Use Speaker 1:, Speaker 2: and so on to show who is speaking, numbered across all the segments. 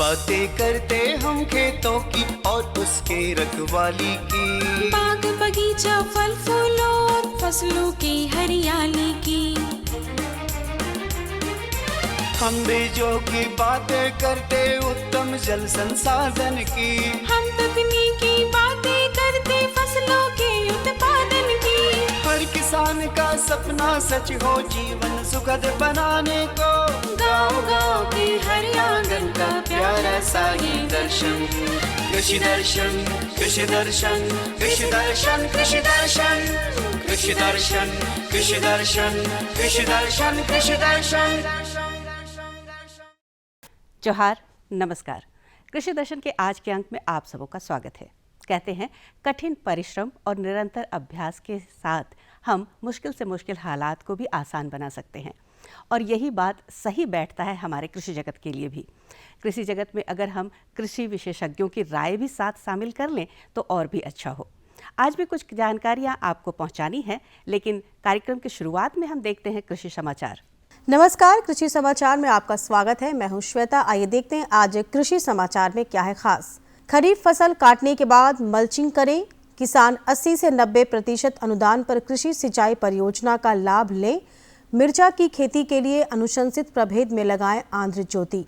Speaker 1: बातें करते हम खेतों की और उसके रखवाली की,
Speaker 2: बाग बगीचा फल फूलों और फसलों की हरियाली की।
Speaker 1: हम बीजों की बातें करते उत्तम जल संसाधन की,
Speaker 2: हम तकनीकी बातें करते फसलों के उत्पादन की।
Speaker 1: हर किसान का सपना सच हो जीवन सुखद बनाने को,
Speaker 2: गाँव-गाँव के हर आंगन का प्यारा सा ये दर्शन।
Speaker 1: कृषि दर्शन, कृषि दर्शन, कृषि दर्शन, कृषि दर्शन, कृषि दर्शन, कृषि दर्शन, कृषि दर्शन, कृषि दर्शन।
Speaker 3: जोहार, नमस्कार। कृषि दर्शन के आज के अंक में आप सबों का स्वागत है। कहते हैं कठिन परिश्रम और निरंतर अभ्यास के साथ हम मुश्किल से मुश्किल हालात को भी आसान बना सकते हैं, और यही बात सही बैठता है हमारे कृषि जगत के लिए भी। कृषि जगत में अगर हम कृषि विशेषज्ञों की राय भी साथ शामिल कर लें तो और भी अच्छा हो। आज भी कुछ जानकारियां आपको पहुंचानी है, लेकिन कार्यक्रम की शुरुआत में हम देखते हैं कृषि समाचार।
Speaker 4: नमस्कार, कृषि समाचार में आपका स्वागत है। मैं हूं श्वेता। आइए देखते हैं आज कृषि समाचार में क्या है खास। खरीफ फसल काटने के बाद मल्चिंग करें, किसान 80 से 90% अनुदान पर कृषि सिंचाई परियोजना का लाभ लें। मिर्चा की खेती के लिए अनुशंसित प्रभेद में लगाएं आंध्र ज्योति।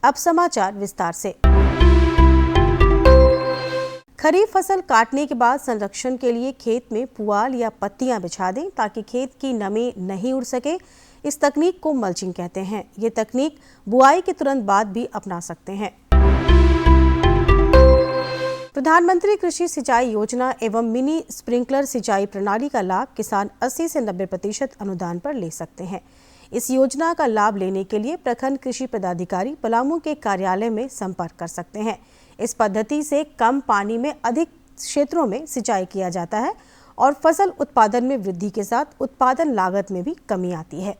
Speaker 4: अब समाचार विस्तार से। खरीफ फसल काटने के बाद संरक्षण के लिए खेत में पुआल या पत्तियां बिछा दें ताकि खेत की नमी नहीं उड़ सके। इस तकनीक को मल्चिंग कहते हैं। ये तकनीक बुआई के तुरंत बाद भी अपना सकते हैं। प्रधानमंत्री कृषि सिंचाई योजना एवं मिनी स्प्रिंकलर सिंचाई प्रणाली का लाभ किसान 80 से 90% अनुदान पर ले सकते हैं। इस योजना का लाभ लेने के लिए प्रखंड कृषि पदाधिकारी पलामू के कार्यालय में संपर्क कर सकते हैं। इस पद्धति से कम पानी में अधिक क्षेत्रों में सिंचाई किया जाता है और फसल उत्पादन में वृद्धि के साथ उत्पादन लागत में भी कमी आती है।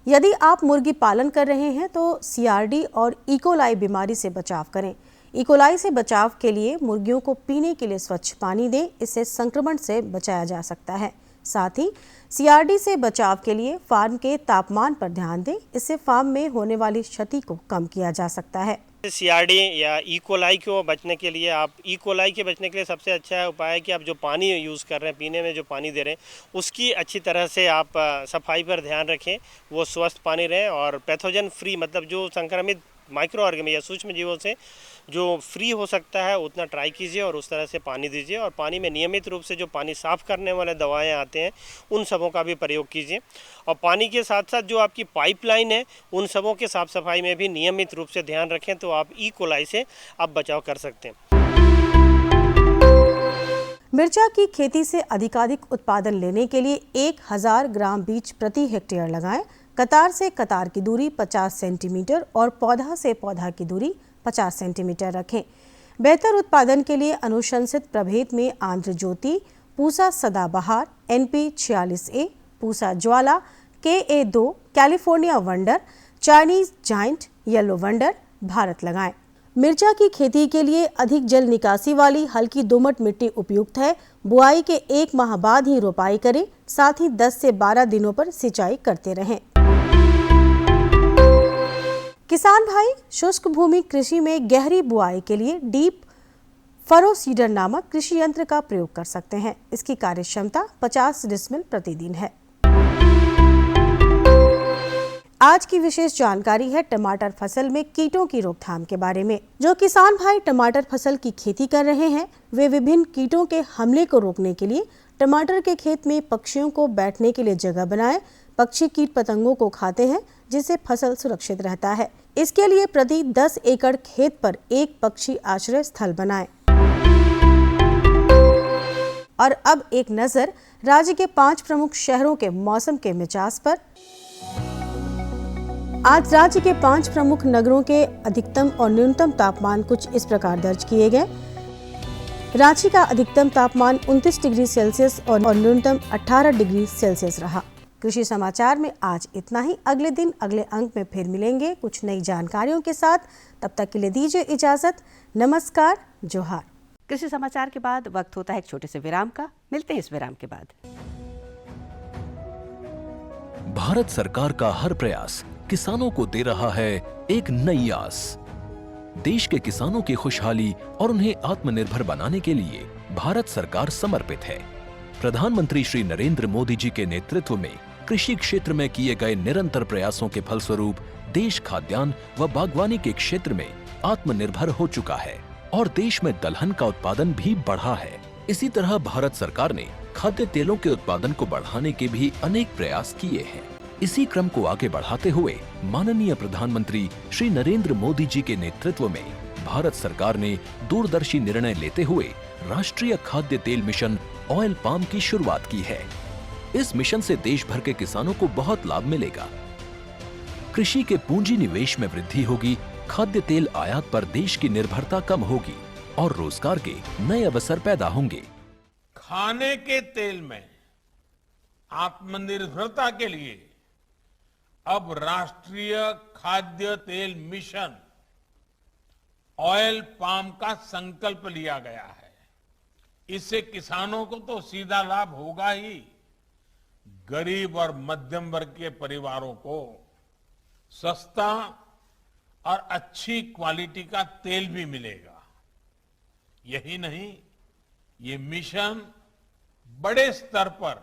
Speaker 4: यदि आप मुर्गी पालन कर रहे हैं तो सीआरडी और इकोलाई बीमारी से बचाव करें। इकोलाई से बचाव के लिए मुर्गियों को पीने के लिए स्वच्छ पानी दें, इससे संक्रमण से बचाया जा सकता है। साथ ही सीआरडी से बचाव के लिए फार्म के तापमान पर ध्यान दें, इससे फार्म में होने वाली क्षति को कम किया जा सकता है।
Speaker 5: सीआरडी या इकोलाई को बचने के लिए इकोलाई के बचने के लिए सबसे अच्छा उपाय है कि आप जो पानी यूज़ कर रहे हैं, पीने में जो पानी दे रहे हैं, उसकी अच्छी तरह से आप सफाई पर ध्यान रखें, वो स्वस्थ पानी रहे और पैथोजन फ्री, मतलब जो संक्रमित माइक्रो ऑर्गेनिज्म या सूक्ष्म जीवों से जो फ्री हो सकता है उतना ट्राई कीजिए और उस तरह से पानी दीजिए। और पानी में नियमित रूप से जो पानी साफ़ करने वाले दवाएं आते हैं उन सबों का भी प्रयोग कीजिए। और पानी के साथ साथ जो आपकी पाइपलाइन है उन सबों के साफ़ सफाई में भी नियमित रूप से ध्यान रखें, तो आप ई कोलाई से आप बचाव कर सकते हैं।
Speaker 4: मिर्चा की खेती से अधिकाधिक उत्पादन लेने के लिए 1000 ग्राम बीज प्रति हेक्टेयर लगाएं। कतार से कतार की दूरी 50 सेंटीमीटर और पौधा से पौधा की दूरी 50 सेंटीमीटर रखें। बेहतर उत्पादन के लिए अनुशंसित प्रभेद में आंध्र ज्योति, पूसा सदाबहार, NP 46A, पूसा ज्वाला, KA2, California wonder, Chinese giant, yellow wonder, Bharat लगाएं। मिर्चा की खेती के लिए अधिक जल निकासी वाली हल्की दोमट मिट्टी उपयुक्त है। बुआई के 1 माह बाद ही रोपाई करें, साथ ही 10 से 12 दिनों पर सिंचाई करते रहें। किसान भाई शुष्क भूमि कृषि में गहरी बुआई के लिए डीप फरो सीडर नामक कृषि यंत्र का प्रयोग कर सकते हैं। इसकी कार्यक्षमता 50 डिसमिल प्रतिदिन है। आज की विशेष जानकारी है टमाटर फसल में कीटों की रोकथाम के बारे में। जो किसान भाई टमाटर फसल की खेती कर रहे हैं वे विभिन्न कीटों के हमले को रोकने के लिए टमाटर के खेत में पक्षियों को बैठने के लिए जगह बनाएं। पक्षी कीट पतंगों को खाते हैं जिससे फसल सुरक्षित रहता है। इसके लिए प्रति 10 एकड़ खेत पर एक पक्षी आश्रय स्थल बनाएं। और अब एक नजर राज्य के 5 प्रमुख शहरों के मौसम के मिजाज पर। आज राज्य के 5 प्रमुख नगरों के अधिकतम और न्यूनतम तापमान कुछ इस प्रकार दर्ज किए गए। रांची का अधिकतम तापमान 29 डिग्री सेल्सियस और न्यूनतम 18 डिग्री सेल्सियस रहा। कृषि समाचार में आज इतना ही। अगले दिन अगले अंक में फिर मिलेंगे कुछ नई जानकारियों के साथ। तब तक के लिए दीजिए इजाजत। नमस्कार, जोहार।
Speaker 3: कृषि समाचार के बाद वक्त होता है एक छोटे से विराम का। मिलते हैं इस विराम के बाद।
Speaker 6: भारत सरकार का हर प्रयास किसानों को दे रहा है एक नई आस। देश के किसानों की खुशहाली और उन्हें आत्मनिर्भर बनाने के लिए भारत सरकार समर्पित है। प्रधानमंत्री श्री नरेंद्र मोदी जी के नेतृत्व में कृषि क्षेत्र में किए गए निरंतर प्रयासों के फलस्वरूप देश खाद्यान्न व बागवानी के क्षेत्र में आत्मनिर्भर हो चुका है और देश में दलहन का उत्पादन भी बढ़ा है। इसी तरह भारत सरकार ने खाद्य तेलों के उत्पादन को बढ़ाने के भी अनेक प्रयास किए हैं। इसी क्रम को आगे बढ़ाते हुए माननीय प्रधानमंत्री श्री नरेंद्र मोदी जी के नेतृत्व में भारत सरकार ने दूरदर्शी निर्णय लेते हुए राष्ट्रीय खाद्य तेल मिशन ऑयल पाम की शुरुआत की है। इस मिशन से देश भर के किसानों को बहुत लाभ मिलेगा। कृषि के पूंजी निवेश में वृद्धि होगी, खाद्य तेल आयात पर देश की निर्भरता कम होगी और रोजगार के नए अवसर पैदा होंगे।
Speaker 7: खाने के तेल में आत्मनिर्भरता के लिए अब राष्ट्रीय खाद्य तेल मिशन ऑयल पाम का संकल्प लिया गया है। इससे किसानों को तो सीधा लाभ होगा ही, गरीब और मध्यम वर्ग के परिवारों को सस्ता और अच्छी क्वालिटी का तेल भी मिलेगा। यही नहीं, ये मिशन बड़े स्तर पर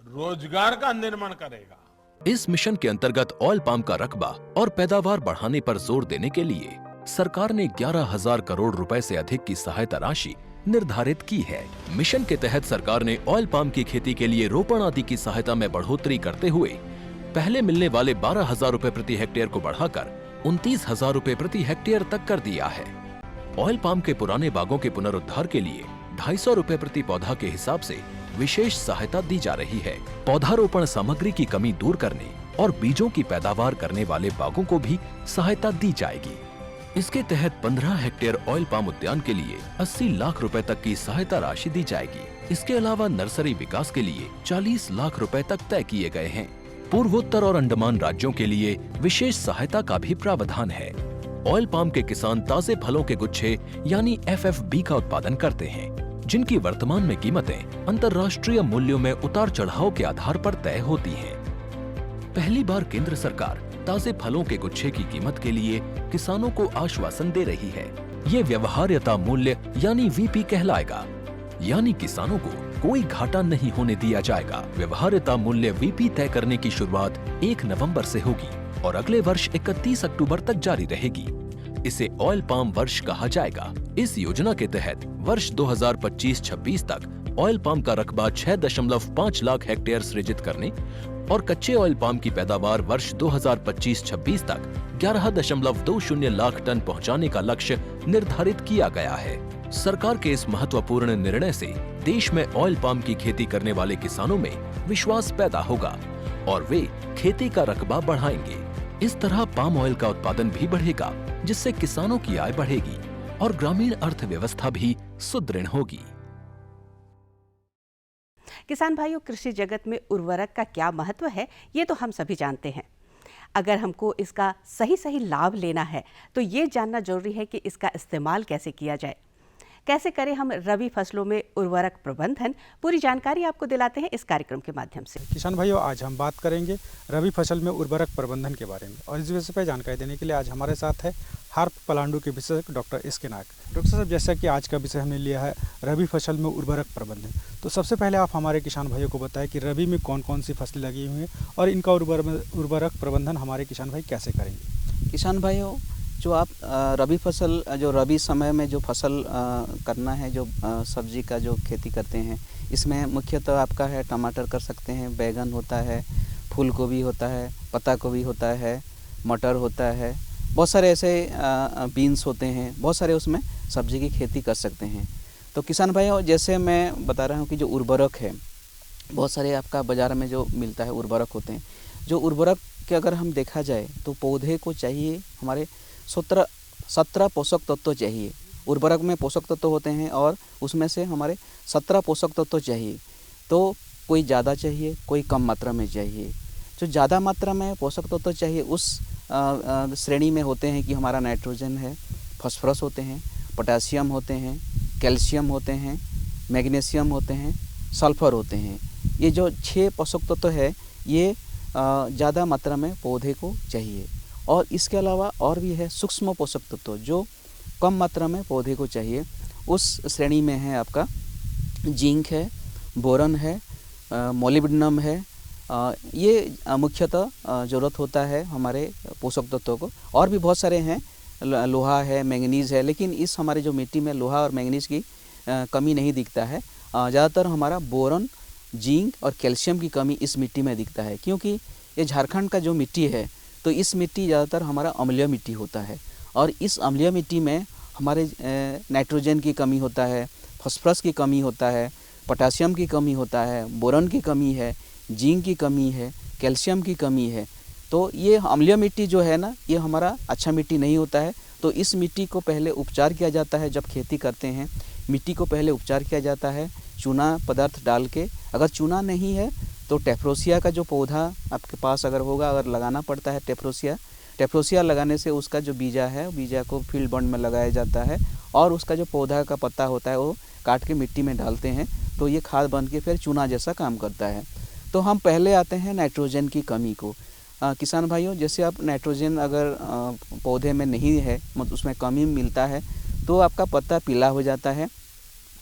Speaker 7: रोजगार का निर्माण करेगा।
Speaker 6: इस मिशन के अंतर्गत ऑयल पाम का रकबा और पैदावार बढ़ाने पर जोर देने के लिए सरकार ने 11,000 करोड़ रुपए से अधिक की सहायता राशि निर्धारित की है। मिशन के तहत सरकार ने ऑयल पाम की खेती के लिए रोपण आदि की सहायता में बढ़ोतरी करते हुए पहले मिलने वाले 12,000 रुपए प्रति हेक्टेयर को बढ़ाकर 29,000 रुपए प्रति हेक्टेयर तक कर दिया है। ऑयल पाम के पुराने बागों के पुनरुद्धार के लिए 250 रुपए प्रति पौधा के हिसाब से विशेष सहायता दी जा रही है। पौधारोपण सामग्री की कमी दूर करने और बीजों की पैदावार करने वाले बागों को भी सहायता दी जाएगी। इसके तहत 15 हेक्टेयर ऑयल पाम उद्यान के लिए 80 लाख रुपए तक की सहायता राशि दी जाएगी। इसके अलावा नर्सरी विकास के लिए 40 लाख रुपए तक तय किए गए हैं। पूर्वोत्तर और अंडमान राज्यों के लिए विशेष सहायता का भी प्रावधान है। ऑयल पाम के किसान ताजे फलों के गुच्छे यानी FFB का उत्पादन करते हैं, जिनकी वर्तमान में कीमतें अंतर्राष्ट्रीय मूल्यों में उतार चढ़ाव के आधार पर तय होती हैं। पहली बार केंद्र सरकार ताजे फलों के गुच्छे की कीमत के लिए किसानों को आश्वासन दे रही है। ये व्यवहार्यता मूल्य यानी VP कहलाएगा, यानी किसानों को कोई घाटा नहीं होने दिया जाएगा। व्यवहार्यता मूल्य VP तय करने की शुरुआत 1 नवंबर से होगी और अगले वर्ष 31 अक्टूबर तक जारी रहेगी। इसे ऑयल पाम वर्ष कहा जाएगा। इस योजना के तहत वर्ष 2025-26 तक ऑयल पाम का रकबा 6.5 लाख हेक्टेयर सृजित करने और कच्चे ऑयल पाम की पैदावार वर्ष 2025-26 तक 11.20 लाख टन पहुंचाने का लक्ष्य निर्धारित किया गया है। सरकार के इस महत्वपूर्ण निर्णय से देश में ऑयल पाम की खेती करने वाले किसानों में विश्वास पैदा होगा और वे खेती का रकबा बढ़ाएंगे। इस तरह पाम ऑयल का उत्पादन भी बढ़ेगा, जिससे किसानों की आय बढ़ेगी और ग्रामीण अर्थव्यवस्था भी सुदृढ़ होगी।
Speaker 3: किसान भाइयों, कृषि जगत में उर्वरक का क्या महत्व है, ये तो हम सभी जानते हैं। अगर हमको इसका सही लाभ लेना है तो ये जानना जरूरी है कि इसका इस्तेमाल कैसे किया जाए, कैसे करें हम रबी फसलों में उर्वरक प्रबंधन। पूरी जानकारी आपको दिलाते हैं इस कार्यक्रम के माध्यम से।
Speaker 8: किसान भाइयों, आज हम बात करेंगे रबी फसल में उर्वरक प्रबंधन के बारे में और इस विषय पर जानकारी देने के लिए आज हमारे साथ है हार्प पलांडू के विशेषज्ञ डॉक्टर SK नायक। डॉक्टर साहब, जैसा कि आज का विषय हमने लिया है रबी फसल में उर्वरक प्रबंधन, तो सबसे पहले आप हमारे किसान भाइयों को बताएं कि रबी में कौन कौन सी फसलें लगी हुई हैं और इनका उर्वरक प्रबंधन हमारे किसान भाई कैसे करेंगे।
Speaker 9: किसान भाइयों, जो आप रबी फसल, जो रबी समय में जो फसल करना है, जो सब्जी का जो खेती करते हैं, इसमें मुख्यतः आपका है टमाटर कर सकते हैं, बैगन होता है, फूल गोभी होता है, पत्ता गोभी होता है, मटर होता है, बहुत सारे ऐसे बीन्स होते हैं, बहुत सारे उसमें सब्जी की खेती कर सकते हैं। तो किसान भाइयों, जैसे मैं बता रहा हूँ कि जो उर्वरक है, बहुत सारे आपका बाज़ार में जो मिलता है उर्वरक होते हैं। जो उर्वरक के अगर हम देखा जाए तो पौधे को चाहिए हमारे 17 पोषक तत्व चाहिए। उर्वरक में पोषक तत्व होते हैं और उसमें से हमारे 17 पोषक तत्व चाहिए। तो कोई ज़्यादा चाहिए, कोई कम मात्रा में चाहिए। जो ज़्यादा मात्रा में पोषक तत्व चाहिए उस श्रेणी में होते हैं कि हमारा नाइट्रोजन है, फास्फोरस होते हैं, पोटेशियम होते हैं, कैल्शियम होते हैं, मैग्नीशियम होते हैं, सल्फर होते हैं। ये जो 6 पोषक तत्व है ये ज़्यादा मात्रा में पौधे को चाहिए। और इसके अलावा और भी है सूक्ष्म पोषक तत्व जो कम मात्रा में पौधे को चाहिए। उस श्रेणी में है आपका जिंक है, बोरन है, मोलिब्डेनम है। ये मुख्यतः ज़रूरत होता है हमारे पोषक तत्वों को। और भी बहुत सारे हैं, लोहा है, मैंगनीज़ है, लेकिन इस हमारे जो मिट्टी में लोहा और मैंगनीज़ की कमी नहीं दिखता है। ज़्यादातर हमारा बोरन, जिंक और कैल्शियम की कमी इस मिट्टी में दिखता है, क्योंकि ये झारखंड का जो मिट्टी है तो इस मिट्टी ज़्यादातर हमारा अम्लीय मिट्टी होता है। और इस अम्लीय मिट्टी में हमारे नाइट्रोजन की कमी होता है, फास्फोरस की कमी होता है, पोटासियम की कमी होता है, बोरन की कमी है, जिंक की कमी है, कैल्शियम की कमी है। तो ये अम्लीय मिट्टी जो है ना, ये हमारा अच्छा मिट्टी नहीं होता है। तो इस मिट्टी को पहले उपचार किया जाता है। जब खेती करते हैं मिट्टी को पहले उपचार किया जाता है चूना पदार्थ डाल के। अगर चूना नहीं है तो टेफ्रोसिया का जो पौधा आपके पास अगर होगा, अगर लगाना पड़ता है टेफ्रोसिया लगाने से उसका जो बीजा है, बीजा को फील्ड बंड में लगाया जाता है और उसका जो पौधा का पत्ता होता है वो काट के मिट्टी में डालते हैं, तो ये खाद बन के फिर चूना जैसा काम करता है। तो हम पहले आते हैं नाइट्रोजन की कमी को। किसान भाइयों, जैसे आप नाइट्रोजन अगर पौधे में नहीं है, मतलब उसमें कमी मिलता है, तो आपका पत्ता पीला हो जाता है।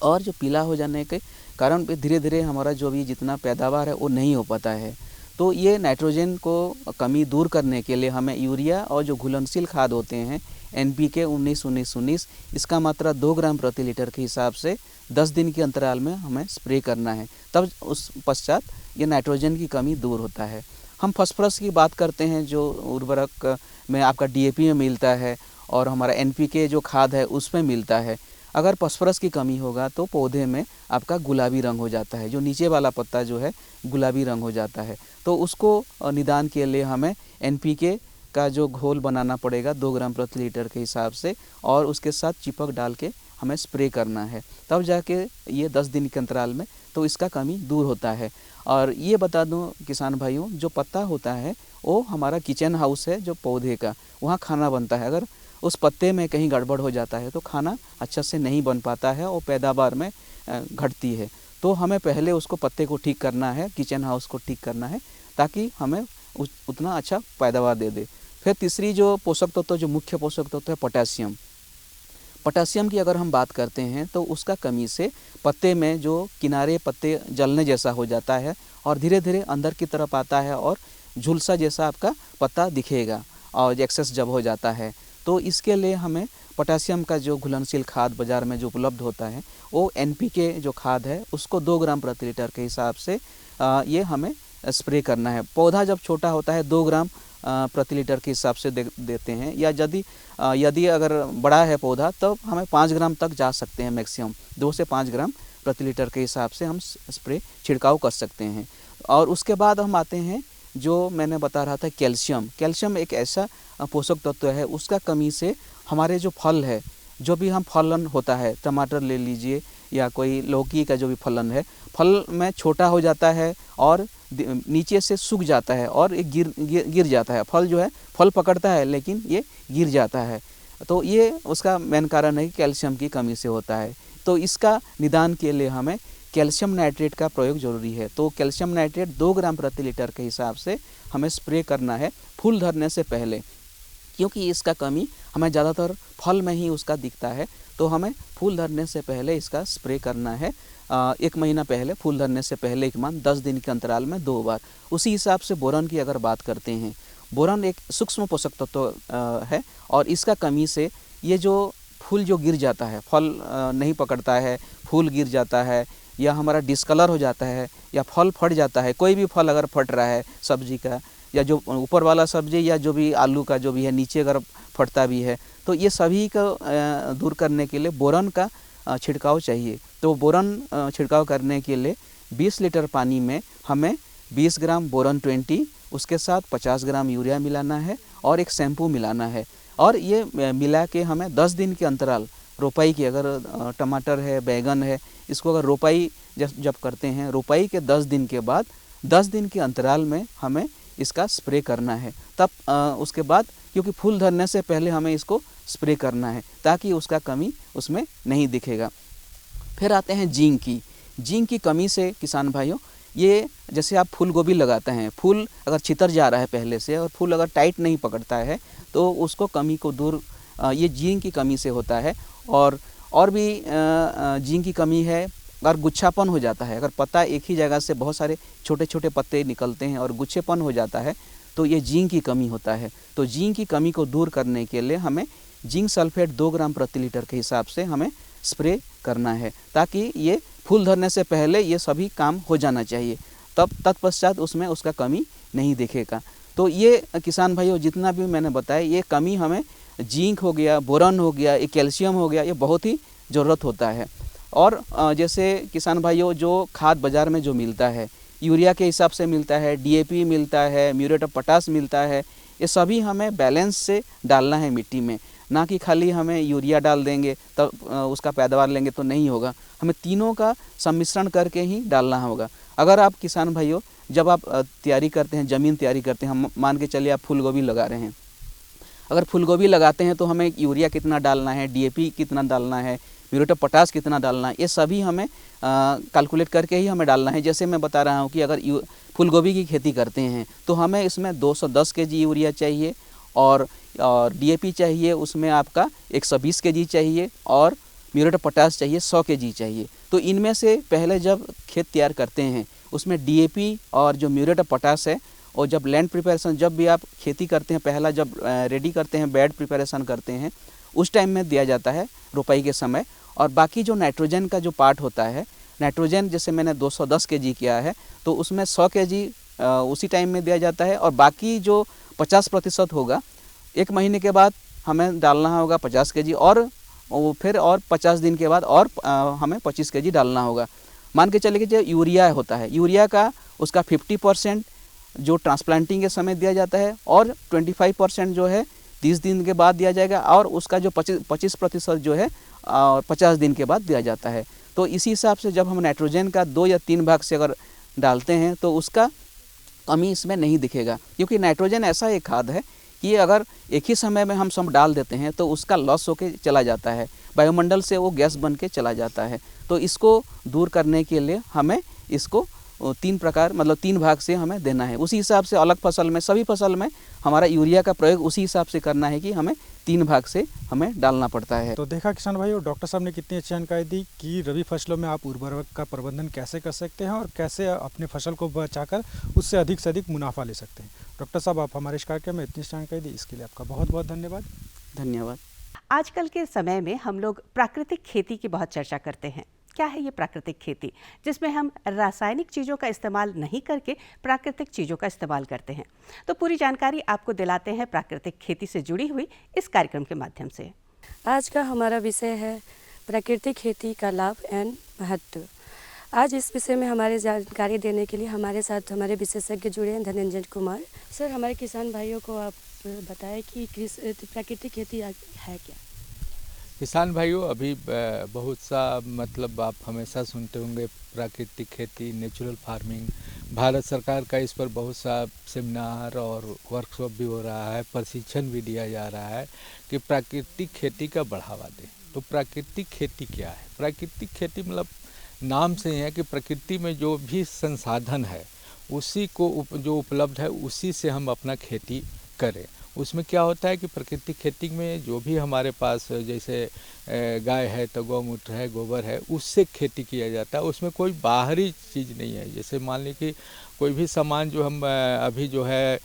Speaker 9: और जो पीला हो जाने के कारण धीरे धीरे हमारा जो भी जितना पैदावार है वो नहीं हो पाता है। तो ये नाइट्रोजन को कमी दूर करने के लिए हमें यूरिया और जो घुलनशील खाद होते हैं NPK 19-19-19, इसका मात्रा 2 ग्राम प्रति लीटर के हिसाब से 10 दिन के अंतराल में हमें स्प्रे करना है। तब उस पश्चात ये नाइट्रोजन की कमी दूर होता है। हम फास्फोरस की बात करते हैं जो उर्वरक में आपका DAP में मिलता है और हमारा NPK जो खाद है उसमें मिलता है। अगर फास्फोरस की कमी होगा तो पौधे में आपका गुलाबी रंग हो जाता है, जो नीचे वाला पत्ता जो है गुलाबी रंग हो जाता है। तो उसको निदान के लिए हमें NPK का जो घोल बनाना पड़ेगा 2 ग्राम प्रति लीटर के हिसाब से, और उसके साथ चिपक डाल के हमें स्प्रे करना है। तब जाके ये 10 दिन के अंतराल में तो इसका कमी दूर होता है। और ये बता दूं किसान भाइयों, जो पत्ता होता है वो हमारा किचन हाउस है जो पौधे का, वहाँ खाना बनता है। अगर उस पत्ते में कहीं गड़बड़ हो जाता है तो खाना अच्छा से नहीं बन पाता है और पैदावार में घटती है। तो हमें पहले उसको पत्ते को ठीक करना है, किचन हाउस को ठीक करना है, ताकि हमें उतना अच्छा पैदावार दे दे। फिर तीसरी जो पोषक तत्व, जो मुख्य पोषक तत्व है पोटासियम। पोटासियम की अगर हम बात करते हैं तो उसका कमी से पत्ते में जो किनारे पत्ते जलने जैसा हो जाता है और धीरे धीरे अंदर की तरफ आता है और झुलसा जैसा आपका पत्ता दिखेगा और एक्सेस जब हो जाता है। तो इसके लिए हमें पोटासियम का जो घुलनशील खाद बाज़ार में जो उपलब्ध होता है वो NPK जो खाद है उसको 2 ग्राम प्रति लीटर के हिसाब से ये हमें स्प्रे करना है। पौधा जब छोटा होता है 2 ग्राम प्रति लीटर के हिसाब से देते हैं, या यदि अगर बड़ा है पौधा तब हमें 5 ग्राम तक जा सकते हैं। मैक्सिमम 2 से 5 ग्राम प्रति लीटर के हिसाब से हम स्प्रे छिड़काव कर सकते हैं। और उसके बाद हम आते हैं जो मैंने बता रहा था कैल्शियम एक ऐसा पोषक तत्व है, उसका कमी से हमारे जो फल है, जो भी हम फलन होता है, टमाटर ले लीजिए या कोई लौकी का जो भी फलन है, फल में छोटा हो जाता है और नीचे से सूख जाता है और ये गिर जाता है। फल जो है फल पकड़ता है लेकिन ये गिर जाता है। तो ये उसका मेन कारण है कि कैल्शियम की कमी से होता है। तो इसका निदान के लिए हमें कैल्शियम नाइट्रेट का प्रयोग जरूरी है। तो कैल्शियम नाइट्रेट 2 ग्राम प्रति लीटर के हिसाब से हमें स्प्रे करना है फूल धरने से पहले, क्योंकि इसका कमी हमें ज़्यादातर फल में ही उसका दिखता है। तो हमें फूल धरने से पहले इसका स्प्रे करना है। 1 महीना पहले, फूल धरने से पहले 10 दिन के अंतराल में 2 बार। उसी हिसाब से बोरन की अगर बात करते हैं, बोरन एक सूक्ष्म पोषक तत्व है और इसका कमी से ये जो फूल जो गिर जाता है, फल नहीं पकड़ता है, फूल गिर जाता है, या हमारा डिस्कलर हो जाता है, या फल फट जाता है। कोई भी फल अगर फट रहा है सब्जी का, या जो ऊपर वाला सब्जी या जो भी आलू का जो भी है नीचे अगर फटता भी है, तो ये सभी का दूर करने के लिए बोरन का छिड़काव चाहिए। तो बोरन छिड़काव करने के लिए 20 लीटर पानी में हमें 20 ग्राम बोरन 20, उसके साथ 50 ग्राम यूरिया मिलाना है और एक शैम्पू मिलाना है। और ये मिला के हमें 10 दिन के अंतराल रोपाई की, अगर टमाटर है, बैगन है, इसको अगर रोपाई जब करते हैं, रोपाई के 10 दिन के बाद 10 दिन के अंतराल में हमें इसका स्प्रे करना है। तब उसके बाद, क्योंकि फूल धरने से पहले हमें इसको स्प्रे करना है ताकि उसका कमी उसमें नहीं दिखेगा। फिर आते हैं जिंक की कमी से किसान भाइयों, ये जैसे आप फूल गोभी लगाते हैं, फूल अगर छितर जा रहा है पहले से और फूल अगर टाइट नहीं पकड़ता है तो उसको कमी को दूर ये जिंक की कमी से होता है। और भी जिंक की कमी है अगर गुच्छापन हो जाता है, अगर पत्ता एक ही जगह से बहुत सारे छोटे छोटे पत्ते निकलते हैं और गुच्छेपन हो जाता है तो ये जिंक की कमी होता है। तो जिंक की कमी को दूर करने के लिए हमें जिंक सल्फेट 2 ग्राम प्रति लीटर के हिसाब से हमें स्प्रे करना है, ताकि ये फूल धरने से पहले ये सभी काम हो जाना चाहिए, तब तत्पश्चात उसमें उसका कमी नहीं दिखेगा। तो ये किसान भाइयों जितना भी मैंने बताया, ये कमी हमें जिंक हो गया, बोरॉन हो गया, ये कैल्शियम हो गया, ये बहुत ही ज़रूरत होता है। और जैसे किसान भाइयों जो खाद बाज़ार में जो मिलता है, यूरिया के हिसाब से मिलता है, DAP मिलता है, म्यूरेट ऑफ पोटाश मिलता है, ये सभी हमें बैलेंस से डालना है मिट्टी में, ना कि खाली हमें यूरिया डाल देंगे तब उसका पैदावार लेंगे तो नहीं होगा। हमें तीनों का सम्मिश्रण करके ही डालना होगा। अगर आप किसान भाइयों जब आप तैयारी करते हैं, ज़मीन तैयारी करते हैं, हम मान के चलिए आप फूल गोभी लगा रहे हैं, अगर फूल गोभी लगाते हैं तो हमें यूरिया कितना डालना है, DAP कितना डालना है, म्यूरेट ऑफ पोटाश कितना डालना है, ये सभी हमें कैलकुलेट करके ही हमें डालना है। जैसे मैं बता रहा हूँ कि अगर फूल गोभी की खेती करते हैं तो हमें इसमें 210 kg यूरिया चाहिए और DAP चाहिए, उसमें आपका 120 kg चाहिए और म्यूरेट ऑफ पोटाश चाहिए 100 kg चाहिए। तो इनमें से पहले जब खेत तैयार करते हैं उसमें DAP और जो म्यूरेट ऑफ पोटाश है, और जब लैंड प्रिपरेशन जब भी आप खेती करते हैं, पहला जब रेडी करते हैं, बेड प्रिपरेशन करते हैं, उस टाइम में दिया जाता है रोपाई के समय। और बाकी जो नाइट्रोजन का जो पार्ट होता है, नाइट्रोजन जैसे मैंने 210 kg किया है तो उसमें 100 kg उसी टाइम में दिया जाता है, और बाकी जो 50% होगा 1 महीने के बाद हमें डालना होगा 50 kg, और फिर और 50 दिन के बाद और हमें 25 kg डालना होगा। मान के चलिए कि जो यूरिया होता है, यूरिया का उसका 50% जो ट्रांसप्लांटिंग के समय दिया जाता है और 25% जो है 30 दिन के बाद दिया जाएगा, और उसका जो 25% जो है 50 दिन के बाद दिया जाता है। तो इसी हिसाब से जब हम नाइट्रोजन का 2 या 3 भाग से अगर डालते हैं तो उसका कमी इसमें नहीं दिखेगा, क्योंकि नाइट्रोजन ऐसा एक खाद है कि अगर एक ही समय में हम सब डाल देते हैं तो उसका लॉस होके चला जाता है, वायुमंडल से वो गैस बन के चला जाता है। तो इसको दूर करने के लिए हमें इसको 3 प्रकार मतलब 3 भाग से हमें देना है। उसी हिसाब से अलग फसल में, सभी फसल में हमारा यूरिया का प्रयोग उसी हिसाब से करना है कि हमें 3 भाग से हमें डालना पड़ता है।
Speaker 8: तो देखा किसान भाई, और डॉक्टर साहब ने कितनी अच्छी जानकारी दी कि रबी फसलों में आप उर्वरक का प्रबंधन कैसे कर सकते हैं और कैसे अपने फसल को बचाकर उससे अधिक मुनाफा ले सकते हैं। डॉक्टर साहब, आप हमारे इस कार्यक्रम में इतनी जानकारी दी, इसके लिए आपका बहुत बहुत धन्यवाद।
Speaker 9: धन्यवाद।
Speaker 3: आजकल के समय में हम लोग प्राकृतिक खेती की बहुत चर्चा करते हैं। क्या है ये प्राकृतिक खेती, जिसमें हम रासायनिक चीज़ों का इस्तेमाल नहीं करके प्राकृतिक चीज़ों का इस्तेमाल करते हैं। तो पूरी जानकारी आपको दिलाते हैं प्राकृतिक खेती से जुड़ी हुई इस कार्यक्रम के माध्यम से।
Speaker 10: आज का हमारा विषय है प्राकृतिक खेती का लाभ एवं महत्व। आज इस विषय में हमारे जानकारी देने के लिए हमारे साथ हमारे विशेषज्ञ जुड़े हैं धनंजय कुमार सर। हमारे किसान भाइयों को आप बताएं कि प्राकृतिक खेती है क्या।
Speaker 11: किसान भाइयों, अभी बहुत सा मतलब आप हमेशा सुनते होंगे प्राकृतिक खेती, नेचुरल फार्मिंग। भारत सरकार का इस पर बहुत सा सेमिनार और वर्कशॉप भी हो रहा है, प्रशिक्षण भी दिया जा रहा है कि प्राकृतिक खेती का बढ़ावा दें। तो प्राकृतिक खेती क्या है? प्राकृतिक खेती मतलब नाम से ही है कि प्रकृति में जो भी संसाधन है उसी को जो उपलब्ध है उसी से हम अपना खेती करें। उसमें क्या होता है कि प्राकृतिक खेती में जो भी हमारे पास जैसे गाय है तो गौमूत्र है, गोबर है, उससे खेती किया जाता है। उसमें कोई बाहरी चीज़ नहीं है। जैसे मान लीजिए कि कोई भी सामान जो हम अभी जो है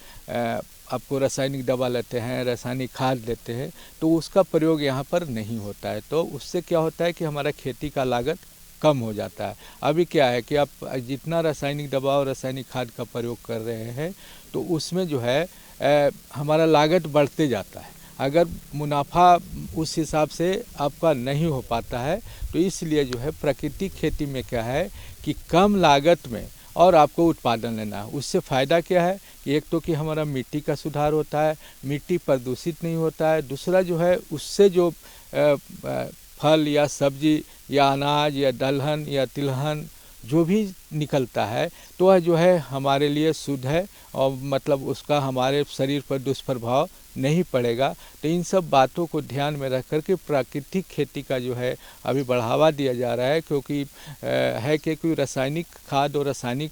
Speaker 11: आपको रासायनिक दवा लेते हैं, रासायनिक खाद लेते हैं, तो उसका प्रयोग यहाँ पर नहीं होता है। तो उससे क्या होता है कि हमारा खेती का लागत कम हो जाता है। अभी क्या है कि आप जितना रासायनिक दवा और रासायनिक खाद का प्रयोग कर रहे हैं तो उसमें जो है हमारा लागत बढ़ते जाता है। अगर मुनाफा उस हिसाब से आपका नहीं हो पाता है, तो इसलिए जो है प्राकृतिक खेती में क्या है कि कम लागत में और आपको उत्पादन लेना है। उससे फ़ायदा क्या है कि एक तो कि हमारा मिट्टी का सुधार होता है, मिट्टी प्रदूषित नहीं होता है। दूसरा जो है उससे जो फल या सब्जी या अनाज या दलहन या तिलहन जो भी निकलता है तो वह जो है हमारे लिए शुद्ध है और मतलब उसका हमारे शरीर पर दुष्प्रभाव नहीं पड़ेगा। तो इन सब बातों को ध्यान में रख कर के प्राकृतिक खेती का जो है अभी बढ़ावा दिया जा रहा है, क्योंकि है कि कोई रासायनिक खाद और रासायनिक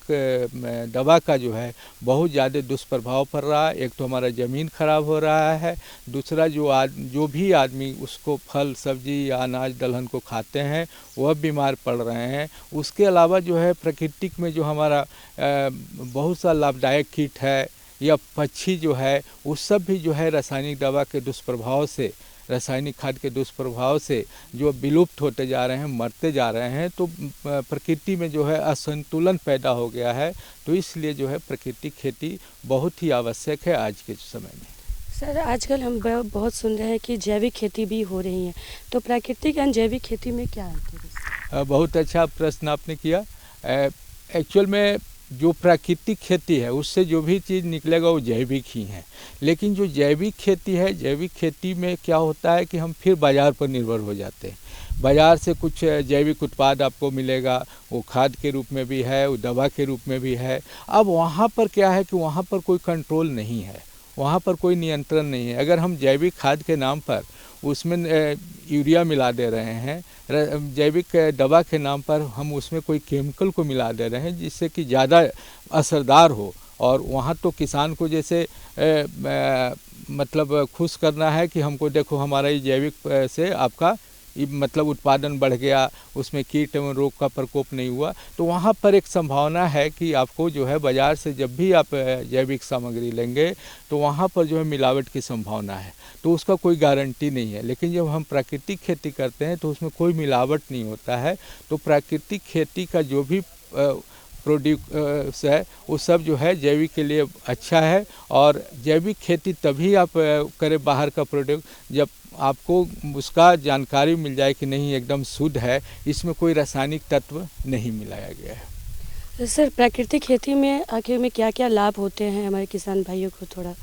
Speaker 11: दवा का जो है बहुत ज़्यादा दुष्प्रभाव पड़ रहा है। एक तो हमारा ज़मीन खराब हो रहा है, दूसरा जो भी आदमी उसको फल सब्जी या अनाज दलहन को खाते हैं वह बीमार पड़ रहे हैं। उसके अलावा जो है प्राकृतिक में जो हमारा बहुत सा लाभदायक कीट है या पक्षी जो है वो सब भी जो है रासायनिक दवा के दुष्प्रभाव से, रासायनिक खाद के दुष्प्रभाव से जो विलुप्त होते जा रहे हैं, मरते जा रहे हैं। तो प्रकृति में जो है असंतुलन पैदा हो गया है। तो इसलिए जो है प्राकृतिक खेती बहुत ही आवश्यक है आज के समय में।
Speaker 10: सर, आजकल हम बहुत सुन रहे हैं कि जैविक खेती भी हो रही है, तो प्राकृतिक एंड जैविक खेती में क्या अंतर है?
Speaker 11: बहुत अच्छा प्रश्न आपने किया। एक्चुअल में जो प्राकृतिक खेती है उससे जो भी चीज़ निकलेगा वो जैविक ही है। लेकिन जो जैविक खेती है, जैविक खेती में क्या होता है कि हम फिर बाज़ार पर निर्भर हो जाते हैं। बाज़ार से कुछ जैविक उत्पाद आपको मिलेगा, वो खाद के रूप में भी है, वो दवा के रूप में भी है। अब वहाँ पर क्या है कि वहाँ पर कोई कंट्रोल नहीं है, वहाँ पर कोई नियंत्रण नहीं है। अगर हम जैविक खाद के नाम पर उसमें यूरिया मिला दे रहे हैं, जैविक दवा के नाम पर हम उसमें कोई केमिकल को मिला दे रहे हैं जिससे कि ज़्यादा असरदार हो, और वहाँ तो किसान को जैसे मतलब खुश करना है कि हमको देखो हमारा ये जैविक से आपका मतलब उत्पादन बढ़ गया, उसमें कीट एवं रोग का प्रकोप नहीं हुआ। तो वहाँ पर एक संभावना है कि आपको जो है बाज़ार से जब भी आप जैविक सामग्री लेंगे तो वहाँ पर जो है मिलावट की संभावना है, तो उसका कोई गारंटी नहीं है। लेकिन जब हम प्राकृतिक खेती करते हैं तो उसमें कोई मिलावट नहीं होता है। तो प्राकृतिक खेती का जो भी प्रोड्यूस है वो सब जो है जैविक के लिए अच्छा है। और जैविक खेती तभी आप करें बाहर का प्रोडक्ट जब आपको उसका जानकारी मिल जाए कि नहीं एकदम शुद्ध है, इसमें कोई रासायनिक तत्व नहीं मिलाया गया है।
Speaker 10: सर, प्राकृतिक खेती में आखिर में क्या क्या लाभ होते हैं हमारे किसान भाइयों को थोड़ा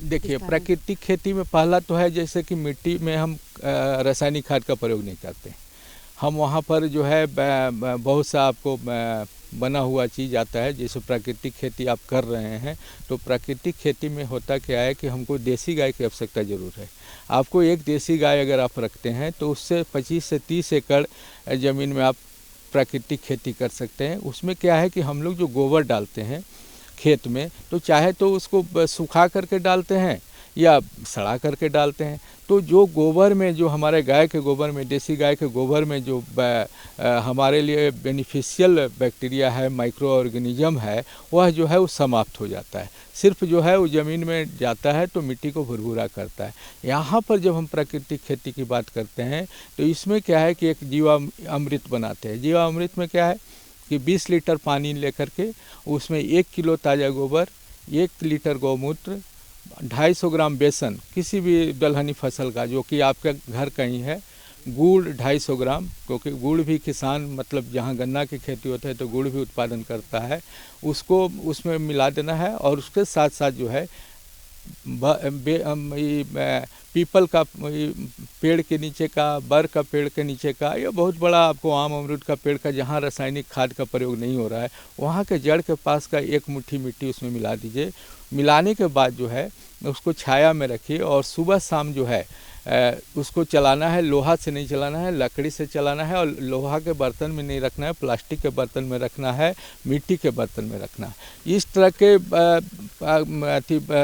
Speaker 11: देखिए। प्राकृतिक खेती में पहला तो है जैसे कि मिट्टी में हम रासायनिक खाद का प्रयोग नहीं करते। हम वहाँ पर जो है बहुत सा आपको बना हुआ चीज़ आता है। जैसे प्राकृतिक खेती आप कर रहे हैं तो प्राकृतिक खेती में होता क्या है कि हमको देसी गाय की आवश्यकता ज़रूर है। आपको एक देसी गाय अगर आप रखते हैं तो उससे 25 से 30 एकड़ ज़मीन में आप प्राकृतिक खेती कर सकते हैं। उसमें क्या है कि हम लोग जो गोबर डालते हैं खेत में, तो चाहे तो उसको सुखा करके डालते हैं या सड़ा करके डालते हैं। तो जो गोबर में, जो हमारे गाय के गोबर में, देसी गाय के गोबर में जो हमारे लिए बेनिफिशियल बैक्टीरिया है, माइक्रो ऑर्गेनिज्म है, वह जो है वो समाप्त हो जाता है। सिर्फ जो है वो ज़मीन में जाता है तो मिट्टी को भुरभुरा करता है। यहाँ पर जब हम प्राकृतिक खेती की बात करते हैं तो इसमें क्या है कि एक जीवामृत बनाते हैं। जीवामृत में क्या है कि 20 लीटर पानी लेकर के उसमें 1 किलो ताज़ा गोबर, 1 लीटर गौमूत्र, 250 ग्राम बेसन किसी भी दलहनी फसल का जो कि आपके घर कहीं है, गुड़ 250 ग्राम, क्योंकि गुड़ भी किसान मतलब जहाँ गन्ना की खेती होता है तो गुड़ भी उत्पादन करता है, उसको उसमें मिला देना है। और उसके साथ साथ जो है पीपल का पेड़ के नीचे का, बर का पेड़ के नीचे का, या बहुत बड़ा आपको आम अमरूद का पेड़ का जहाँ रासायनिक खाद का प्रयोग नहीं हो रहा है, वहाँ के जड़ के पास का 1 मुट्ठी मिट्टी उसमें मिला दीजिए। मिलाने के बाद जो है उसको छाया में रखिए और सुबह शाम जो है उसको चलाना है। लोहा से नहीं चलाना है, लकड़ी से चलाना है। और लोहा के बर्तन में नहीं रखना है, प्लास्टिक के बर्तन में रखना है, मिट्टी के बर्तन में रखना है। इस तरह के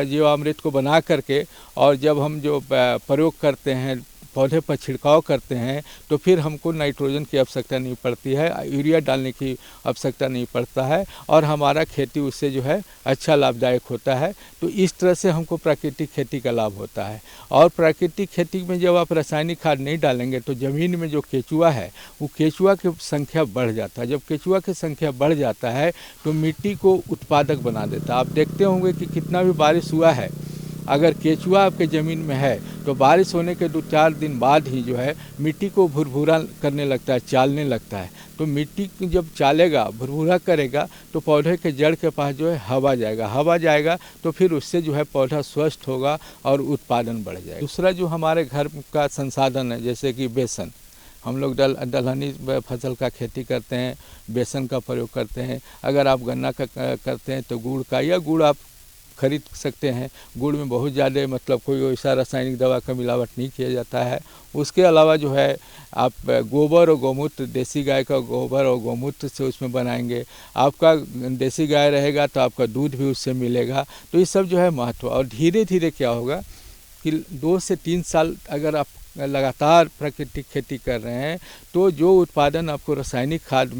Speaker 11: जीवामृत को बना करके और जब हम जो प्रयोग करते हैं, पौधे पर छिड़काव करते हैं, तो फिर हमको नाइट्रोजन की आवश्यकता नहीं पड़ती है, यूरिया डालने की आवश्यकता नहीं पड़ता है, और हमारा खेती उससे जो है अच्छा लाभदायक होता है। तो इस तरह से हमको प्राकृतिक खेती का लाभ होता है। और प्राकृतिक खेती में जब आप रासायनिक खाद नहीं डालेंगे तो ज़मीन में जो केचुआ है वो केचुआ की संख्या बढ़ जाता है। जब केचुआ की संख्या बढ़ जाता है तो मिट्टी को उत्पादक बना देता है। आप देखते होंगे कि कितना भी बारिश हुआ है, अगर केचुआ आपके ज़मीन में है तो बारिश होने के 2-4 दिन बाद ही जो है मिट्टी को भुरभुरा करने लगता है, चालने लगता है। तो मिट्टी जब चालेगा, भुरभुरा करेगा, तो पौधे के जड़ के पास जो है हवा जाएगा तो फिर उससे जो है पौधा स्वस्थ होगा और उत्पादन बढ़ जाएगा। दूसरा जो हमारे घर का संसाधन है जैसे कि बेसन, हम लोग दलहनी फसल का खेती करते हैं, बेसन का प्रयोग करते हैं। अगर आप गन्ना का करते हैं तो गुड़ का, या गुड़ आप खरीद सकते हैं। गुड़ में बहुत ज़्यादा मतलब कोई वैसा रासायनिक दवा का मिलावट नहीं किया जाता है। उसके अलावा जो है आप गोबर और गौमूत्र, देसी गाय का गोबर और गौमूत्र से उसमें बनाएंगे। आपका देसी गाय रहेगा तो आपका दूध भी उससे मिलेगा। तो ये सब जो है महत्व। और धीरे धीरे क्या होगा कि 2 से 3 साल अगर आप लगातार प्राकृतिक खेती कर रहे हैं तो जो उत्पादन आपको रासायनिक खाद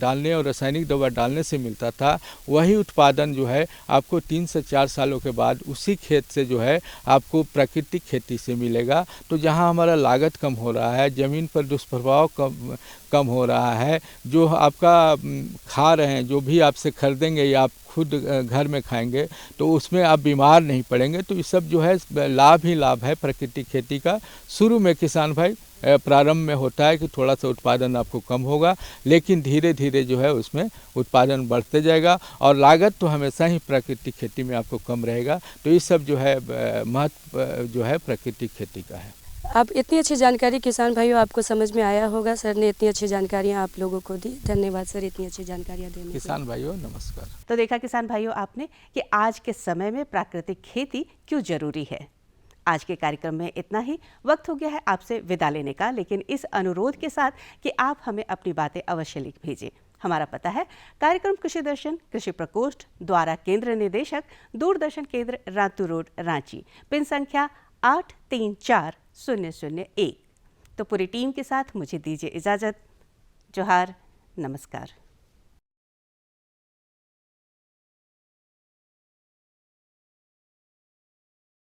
Speaker 11: डालने और रासायनिक दवा डालने से मिलता था, वही उत्पादन जो है आपको 3 से 4 सालों के बाद उसी खेत से जो है आपको प्राकृतिक खेती से मिलेगा। तो जहां हमारा लागत कम हो रहा है, ज़मीन पर दुष्प्रभाव कम हो रहा है, जो आपका खा रहे हैं, जो भी आपसे खरीदेंगे या आप खुद घर में खाएंगे तो उसमें आप बीमार नहीं पड़ेंगे। तो ये सब जो है लाभ ही लाभ है प्राकृतिक खेती का। शुरू में किसान भाई प्रारंभ में होता है कि थोड़ा सा उत्पादन आपको कम होगा, लेकिन धीरे धीरे जो है उसमें उत्पादन बढ़ते जाएगा और लागत तो हमेशा ही प्राकृतिक खेती में आपको कम रहेगा। तो ये सब जो है महत्व जो है प्राकृतिक खेती का है।
Speaker 10: आप इतनी अच्छी जानकारी किसान भाइयों आपको समझ में आया होगा। सर ने इतनी अच्छी जानकारियाँ आप लोगों को दी। धन्यवाद सर इतनी अच्छी जानकारियाँ देने के लिए।
Speaker 11: किसान भाइयों नमस्कार।
Speaker 3: तो देखा किसान भाइयों आपने कि आज के समय में प्राकृतिक खेती क्यों जरूरी है। आज के कार्यक्रम में इतना ही। वक्त हो गया है आपसे विदा लेने का, लेकिन इस अनुरोध के साथ कि आप हमें अपनी बातें अवश्य लिख भेजें। हमारा पता है कार्यक्रम कृषि दर्शन, कृषि प्रकोष्ठ द्वारा केंद्र निदेशक, दूरदर्शन केंद्र, रातू रोड, रांची, पिन संख्या 834001। तो पूरी टीम के साथ मुझे दीजिए इजाज़त। जोहार, नमस्कार।